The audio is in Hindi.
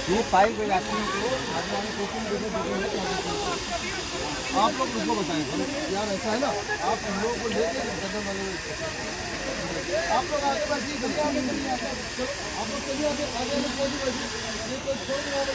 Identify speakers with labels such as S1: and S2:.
S1: ये पाइप यात्रियों को आगे कोचिंग देने आप लोग उसको बताएं यार ऐसा है ना, आप हम लोगों को लेके कदम वाले आप लोग आगे बढ़िए, चलिए आगे चलिए, आप लोग चलिए आगे आगे कोई नहीं बैठिए, ये कोई छोड़ दो।